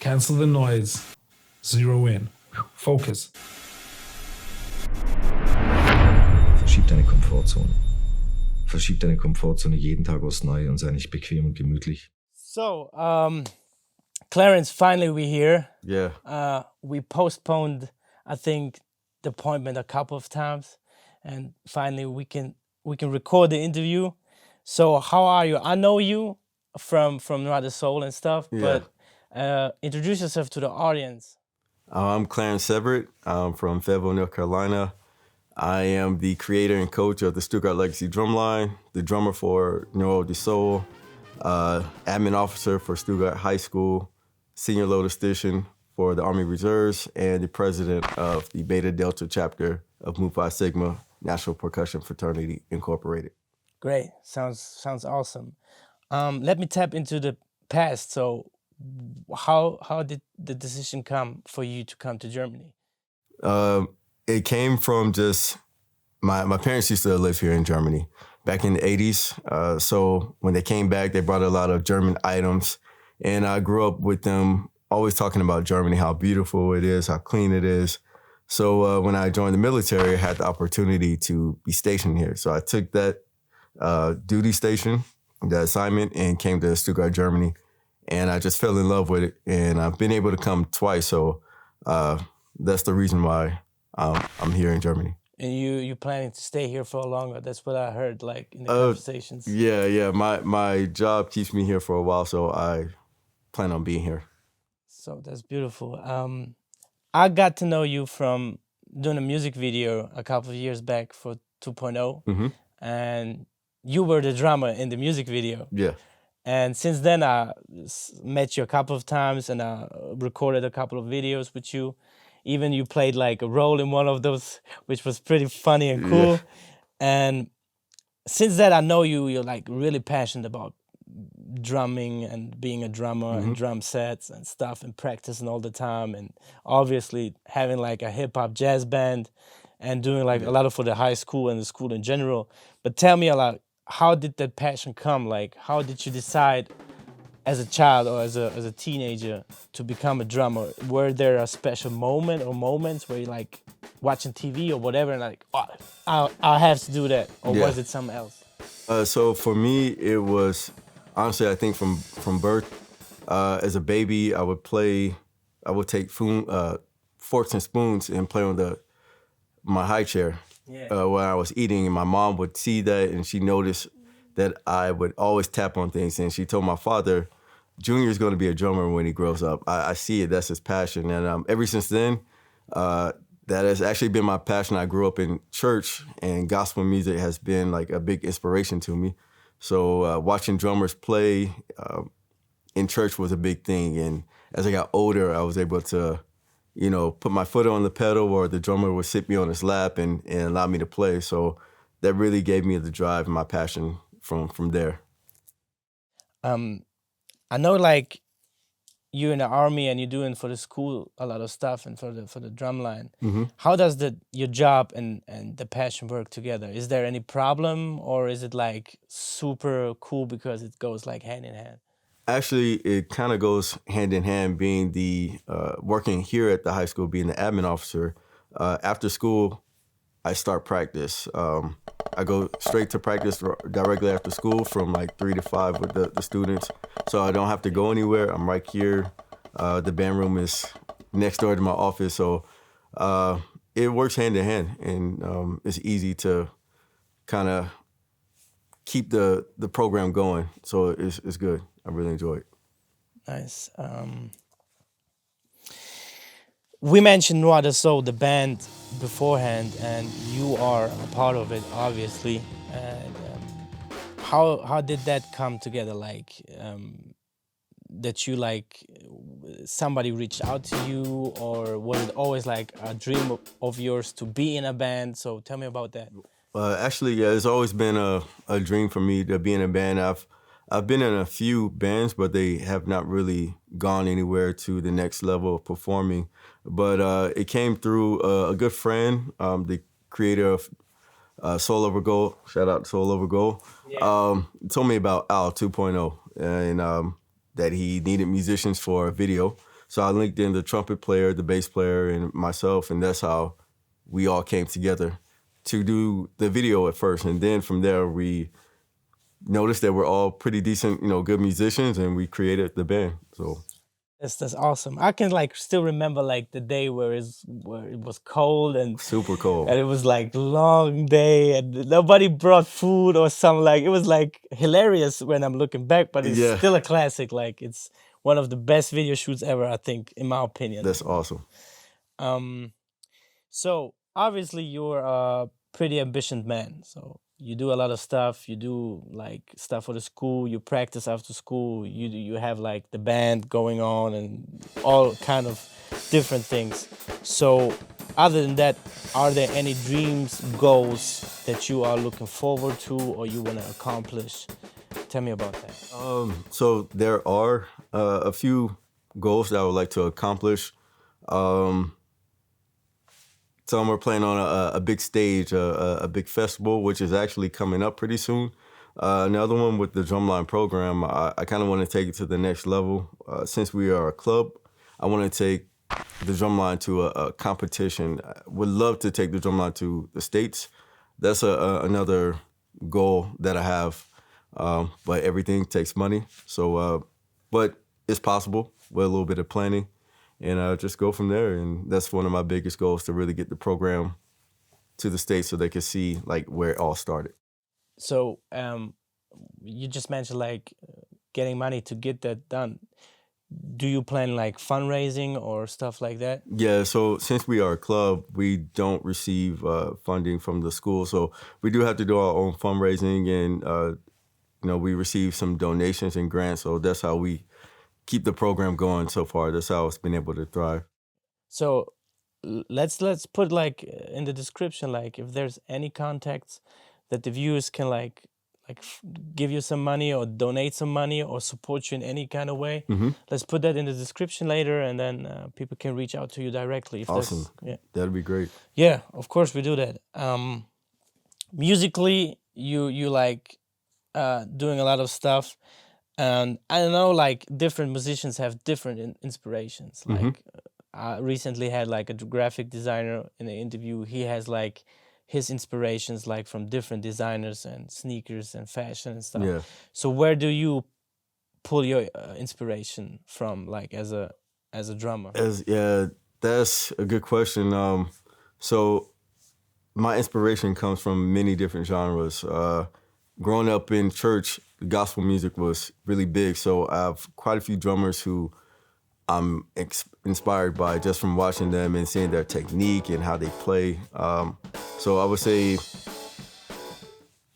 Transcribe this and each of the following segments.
Cancel the noise. Zero in. Focus. Verschieb deine Komfortzone. Verschieb deine Komfortzone jeden Tag aufs Neue und sei nicht bequem und gemütlich. So, Clarence, finally we're here. Yeah. We postponed, I think, the appointment a couple of times, and finally we can record the interview. So, how are you? I know you from Noir de Soul and stuff, Yeah. but introduce yourself to the audience. I'm Clarence Everett. I'm from Fayetteville, North Carolina. I am the creator and coach of the Stuttgart Legacy Drumline, the drummer for Noir de Soul, admin officer for Stuttgart High School, senior loader station for the Army Reserves, and the president of the Beta Delta chapter of Mu Phi Sigma National Percussion Fraternity Incorporated. Great, sounds awesome. Let me tap into the past. So, how did the decision come for you to come to Germany? It came from just my parents used to live here in Germany back in the 80s. So when they came back, they brought a lot of German items. And I grew up with them always talking about Germany, how beautiful it is, how clean it is. So when I joined the military, I had the opportunity to be stationed here. So I took that duty station, the assignment, and came to Stuttgart, Germany. And I just fell in love with it. And I've been able to come twice. So that's the reason why I'm here in Germany. And you planning to stay here for longer? That's what I heard, like in the conversations. Yeah. My job keeps me here for a while, so I plan on being here. So that's beautiful. I got to know you from doing a music video a couple of years back for 2.0, and you were the drummer in the music video. Yeah. And since then, I met you a couple of times, and I recorded a couple of videos with you. Even you played like a role in one of those, which was pretty funny and cool. Yeah. And since that, I know you're like really passionate about drumming and being a drummer and drum sets and stuff and practicing all the time. And obviously having like a hip hop jazz band and doing like a lot of for the high school and the school in general. But tell me a lot, how did that passion come? Like, how did you decide as a child or as a teenager to become a drummer? Were there a special moment or moments where you're like watching TV or whatever and like, oh, I'll have to do that? Or was it something else? So for me, it was, honestly, I think from birth, as a baby, I would take forks and spoons and play on my high chair when I was eating, and my mom would see that and she noticed that I would always tap on things, and she told my father, Junior's going to be a drummer when he grows up. I see it, that's his passion. And ever since then, that has actually been my passion. I grew up in church, and gospel music has been like a big inspiration to me. So watching drummers play in church was a big thing. And as I got older, I was able to, put my foot on the pedal, or the drummer would sit me on his lap and allow me to play. So that really gave me the drive and my passion from there. I know like you're in the army and you're doing for the school a lot of stuff and for the drumline. How does your job and the passion work together? Is there any problem, or is it like super cool because it goes like hand in hand? Actually, it kind of goes hand in hand, being the working here at the high school, being the admin officer. After school, I start practice. I go straight to practice directly after school from like 3 to 5 with the students. So I don't have to go anywhere. I'm right here. The band room is next door to my office. So it works hand in hand, and it's easy to kind of keep the program going. So it's good. I really enjoy it. Nice. We mentioned Noir de Soul, the band, beforehand, and you are a part of it, obviously. And how did that come together? Like that you like somebody reached out to you, or was it always like a dream of yours to be in a band? So tell me about that. Actually, yeah, it's always been a dream for me to be in a band. I've been in a few bands, but they have not really gone anywhere to the next level of performing. But it came through a good friend, the creator of Soul Over Gold. Shout out to Soul Over Gold. Yeah. Told me about Al 2.0 and that he needed musicians for a video. So I linked in the trumpet player, the bass player, and myself, and that's how we all came together to do the video at first. And then from there, we noticed that we're all pretty decent, good musicians, and we created the band. So That's awesome. I can like still remember like the day where it was cold and super cool. it was like long day and nobody brought food or something. Like it was like hilarious when I'm looking back, but it's Yeah. still a classic. Like it's one of the best video shoots ever, I think, in my opinion. That's awesome. So obviously you're a pretty ambitious man. So you do a lot of stuff. You do like stuff for the school. You practice after school. You have like the band going on and all kind of different things. So other than that, are there any dreams, goals that you are looking forward to or you want to accomplish? Tell me about that. So there are a few goals that I would like to accomplish. Some are playing on a big stage, a big festival, which is actually coming up pretty soon. Another one with the drumline program, I kind of want to take it to the next level. Since we are a club, I want to take the drumline to a competition. I would love to take the drumline to the States. That's another goal that I have, but everything takes money. So, but it's possible with a little bit of planning. And just go from there. And that's one of my biggest goals, to really get the program to the States so they can see like where it all started. So you just mentioned like getting money to get that done. Do you plan like fundraising or stuff like that? Yeah, so since we are a club, we don't receive funding from the school. So we do have to do our own fundraising, and we receive some donations and grants. So that's how we keep the program going so far. That's how it's been able to thrive. So let's put like in the description, like if there's any contacts that the viewers can like give you some money or donate some money or support you in any kind of way. Let's put that in the description later, and then people can reach out to you directly. If Awesome. That'd be great. Yeah, of course we do that. Musically, you like doing a lot of stuff. And I know like different musicians have different inspirations. Like I recently had like a graphic designer in an interview. He has like his inspirations like from different designers and sneakers and fashion and stuff. Yeah. So where do you pull your inspiration from, like as a drummer? That's a good question. So my inspiration comes from many different genres. Growing up in church, gospel music was really big, so I have quite a few drummers who I'm inspired by just from watching them and seeing their technique and how they play. So I would say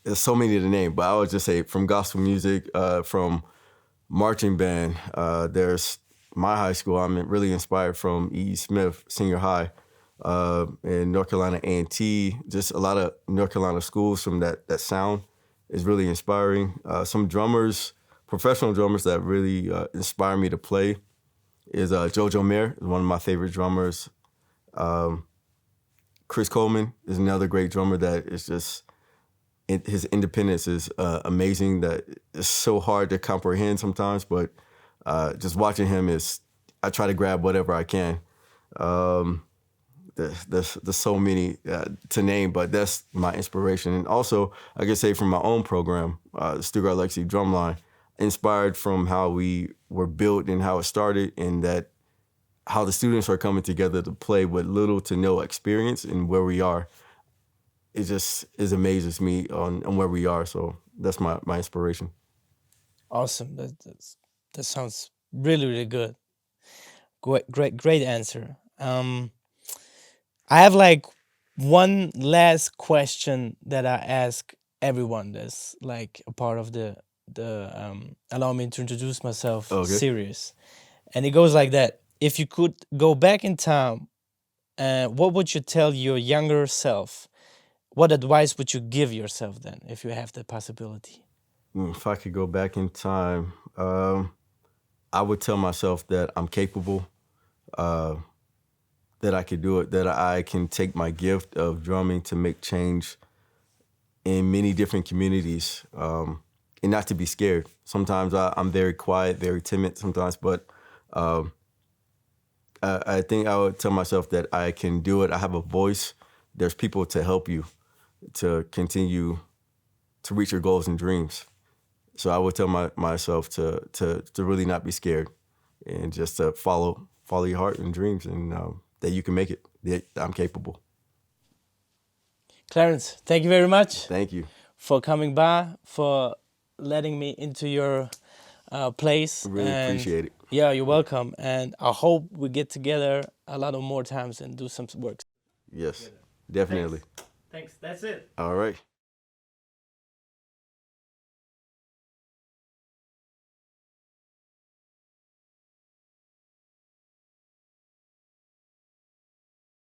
there's so many to name, but I would just say from gospel music, from marching band. There's my high school. I'm really inspired from E.E. Smith Senior High in North Carolina A&T. Just a lot of North Carolina schools from that sound is really inspiring. Some drummers, professional drummers that really inspire me to play is JoJo Mayer, is one of my favorite drummers. Chris Coleman is another great drummer that is just, his independence is amazing, that it's so hard to comprehend sometimes, but just watching him I try to grab whatever I can. There's so many to name, but that's my inspiration. And also, I can say from my own program, Stuttgart Legacy Drumline, inspired from how we were built and how it started, and that how the students are coming together to play with little to no experience, and where we are. It just amazes me on where we are. So that's my inspiration. Awesome. That sounds really, really good. Great answer. I have like one last question that I ask everyone that's like a part of the allow me to introduce myself series. And it goes like that. If you could go back in time, what would you tell your younger self? What advice would you give yourself then, if you have the possibility? If I could go back in time, I would tell myself that I'm capable, that I could do it, that I can take my gift of drumming to make change in many different communities, and not to be scared. Sometimes I'm very quiet, very timid sometimes, but I think I would tell myself that I can do it. I have a voice. There's people to help you to continue to reach your goals and dreams. So I would tell myself to really not be scared and just to follow your heart and dreams, and that you can make it, that I'm capable. Clarence, thank you very much Thank you. for coming by, for letting me into your place. Really appreciate it. Yeah, you're welcome. And I hope we get together a lot of more times and do some work. Yes, definitely. Thanks. That's it. All right.